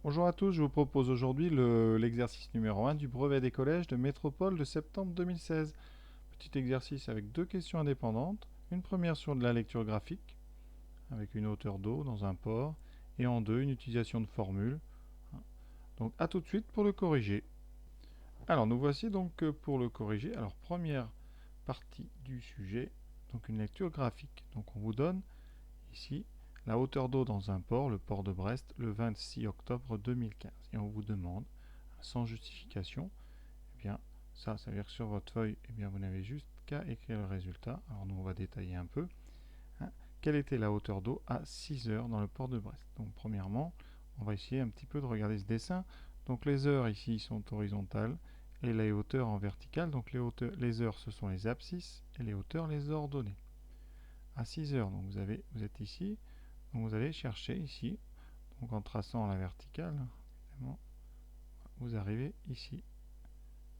Bonjour à tous, je vous propose aujourd'hui l'exercice numéro 1 du brevet des collèges de métropole de septembre 2016. Petit exercice avec deux questions indépendantes. Une première sur de la lecture graphique, avec une hauteur d'eau dans un port, et en deux, une utilisation de formules. Donc à tout de suite pour le corriger. Alors nous voici donc pour le corriger. Alors première partie du sujet, donc une lecture graphique. Donc on vous donne ici la hauteur d'eau dans un port, le port de Brest, le 26 octobre 2015. Et on vous demande, sans justification, eh bien, ça veut dire que sur votre feuille, eh bien, vous n'avez juste qu'à écrire le résultat. Alors nous, on va détailler un peu. Hein. Quelle était la hauteur d'eau à 6 heures dans le port de Brest? Donc premièrement, on va essayer un petit peu de regarder ce dessin. Donc les heures ici sont horizontales et les hauteurs en verticale. Donc les heures, ce sont les abscisses et les hauteurs, les ordonnées. À 6 heures, donc vous êtes ici. Donc vous allez chercher ici, donc en traçant la verticale, évidemment, vous arrivez ici,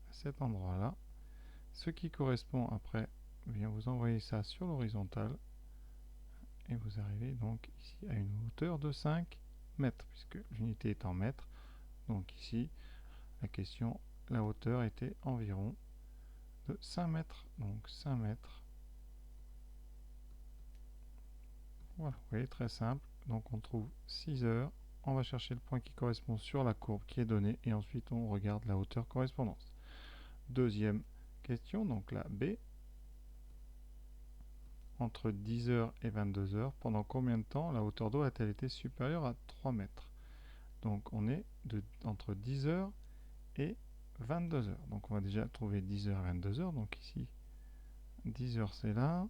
à cet endroit-là. Ce qui correspond après, eh bien vous envoyez ça sur l'horizontale et vous arrivez donc ici à une hauteur de 5 mètres, puisque l'unité est en mètres. Donc ici, la question, la hauteur était environ de 5 mètres. Donc 5 mètres. Voilà, vous voyez, très simple. Donc on trouve 6 heures. On va chercher le point qui correspond sur la courbe qui est donnée et ensuite on regarde la hauteur correspondante. Deuxième question, donc la B. Entre 10 heures et 22 heures, pendant combien de temps la hauteur d'eau a-t-elle été supérieure à 3 mètres? Donc on est entre 10 heures et 22 heures. Donc on va déjà trouver 10 heures et 22 heures. Donc ici, 10 heures c'est là,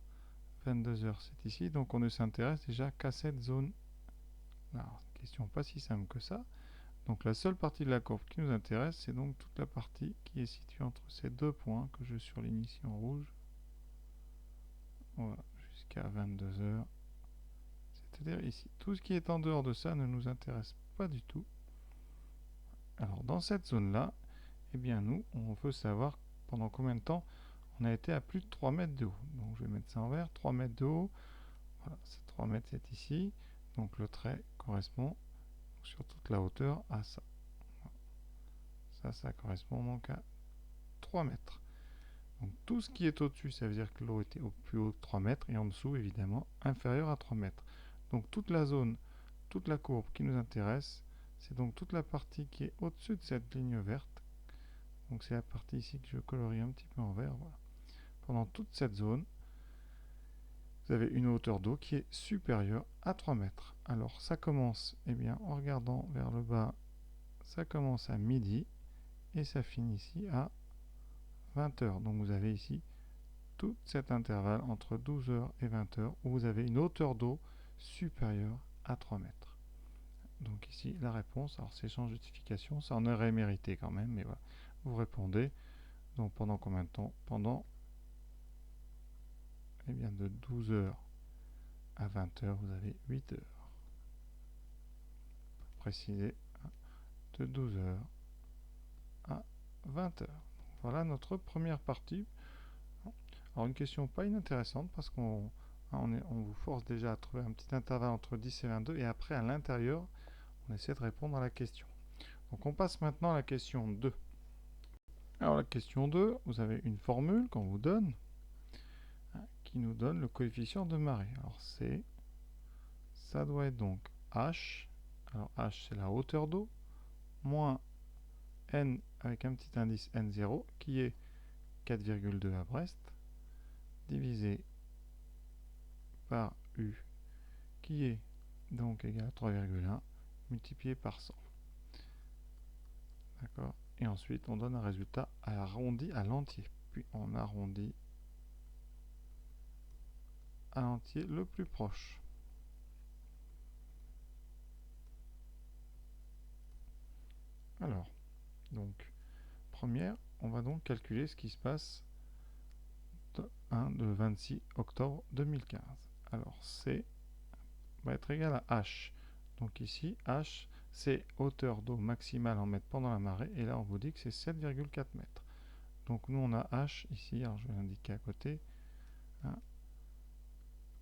22 heures c'est ici. Donc on ne s'intéresse déjà qu'à cette zone. Alors, question pas si simple que ça. Donc la seule partie de la courbe qui nous intéresse, c'est donc toute la partie qui est située entre ces deux points que je surligne ici en rouge. Voilà, jusqu'à 22 heures. C'est-à-dire ici. Tout ce qui est en dehors de ça ne nous intéresse pas du tout. Alors dans cette zone-là, eh bien nous, on veut savoir pendant combien de temps on a été à plus de 3 mètres de haut. Donc je vais mettre ça en vert, 3 mètres de haut. Voilà, c'est 3 mètres, c'est ici. Donc le trait correspond sur toute la hauteur à ça. Ça correspond donc à 3 mètres. Donc tout ce qui est au-dessus, ça veut dire que l'eau était au plus haut de 3 mètres et en dessous, évidemment, inférieur à 3 mètres. Donc toute la zone, toute la courbe qui nous intéresse, c'est donc toute la partie qui est au-dessus de cette ligne verte. Donc c'est la partie ici que je colorie un petit peu en vert. Voilà. Pendant toute cette zone, vous avez une hauteur d'eau qui est supérieure à 3 mètres. Alors ça commence, eh bien, en regardant vers le bas, ça commence à midi et ça finit ici à 20 heures. Donc vous avez ici tout cet intervalle entre 12 heures et 20 heures où vous avez une hauteur d'eau supérieure à 3 mètres. Donc ici la réponse, alors c'est sans justification, ça en aurait mérité quand même, mais voilà. Vous répondez, donc pendant combien de temps? Pendant, eh bien, de 12 heures à 20 heures, vous avez 8 heures. Pour préciser, de 12 heures à 20 heures. Donc voilà notre première partie. Alors une question pas inintéressante parce qu'on vous force déjà à trouver un petit intervalle entre 10 et 22 et après à l'intérieur on essaie de répondre à la question. Donc on passe maintenant à la question 2. Alors la question 2, vous avez une formule qu'on vous donne qui nous donne le coefficient de marée. Alors ça doit être donc H, alors H c'est la hauteur d'eau, moins N avec un petit indice N0 qui est 4,2 à Brest, divisé par U qui est donc égal à 3,1 multiplié par 100. D'accord. Et ensuite, on donne un résultat arrondi à l'entier. Puis on arrondit à l'entier le plus proche. Alors, donc, première, on va donc calculer ce qui se passe de 26 octobre 2015. Alors, C va être égal à H. Donc ici, H, c'est hauteur d'eau maximale en mètres pendant la marée. Et là, on vous dit que c'est 7,4 mètres. Donc nous, on a H ici. Alors, je vais l'indiquer à côté. Hein,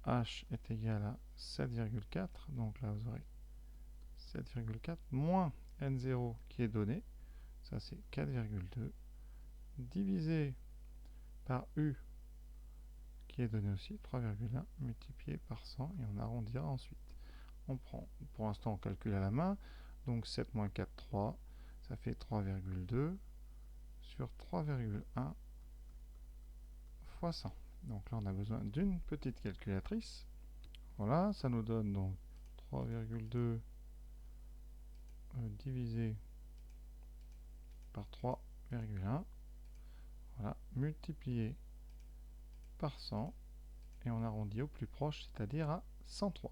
H est égal à 7,4. Donc là, vous aurez 7,4 moins N0 qui est donné, ça c'est 4,2, divisé par U qui est donné aussi 3,1 multiplié par 100 et on arrondira ensuite. On prend, pour l'instant on calcule à la main, donc 7 moins 4, 3, ça fait 3,2 sur 3,1 fois 100. Donc là on a besoin d'une petite calculatrice. Voilà, ça nous donne donc 3,2 divisé par 3,1, voilà, multiplié par 100 et on arrondit au plus proche, c'est-à-dire à 103.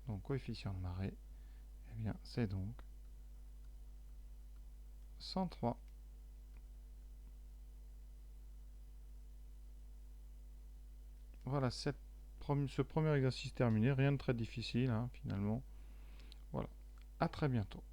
Donc coefficient de marée, eh bien c'est donc 103. Voilà, ce premier exercice terminé, rien de très difficile hein, finalement. Voilà, à très bientôt.